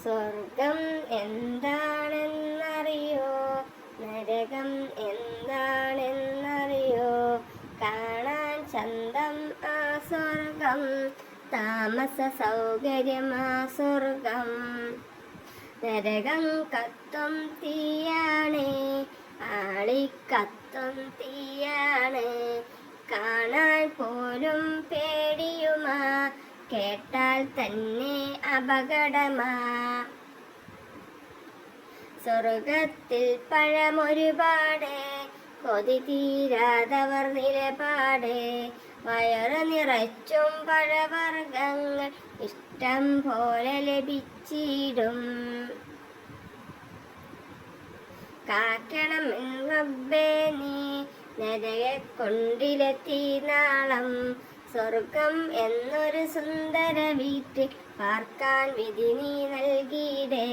സ്വർഗം എന്താണെന്നറിയോ, നരകം എന്താണെന്നറിയോ? കാണാൻ ചന്തം ആ സ്വർഗം, താമസ സൗകര്യമാ സ്വർഗം. നരകം കത്തും തീയാണ്, ആളിക്കത്തും തീയാണ്. കാണാൻ പോലും പേടിയുമാ, കേട്ടാൽ തന്നെ അപകടമാ. സ്വർഗത്തിൽ പഴമൊരുപാട്, കൊതി തീരാതവർ നിലപാട്. വയറ് നിറച്ചും പഴവർഗ്ഗങ്ങൾ ഇഷ്ടം പോലെ ലഭിച്ചിടും. കാക്കണം റബ്ബേ നീ നരകെ കൊണ്ടിലെത്തി നാളം. സ്വർഗം എന്നൊരു സുന്ദര വീട്ടിൽ പാർക്കാൻ വിധി നീ നൽകിയിടേ.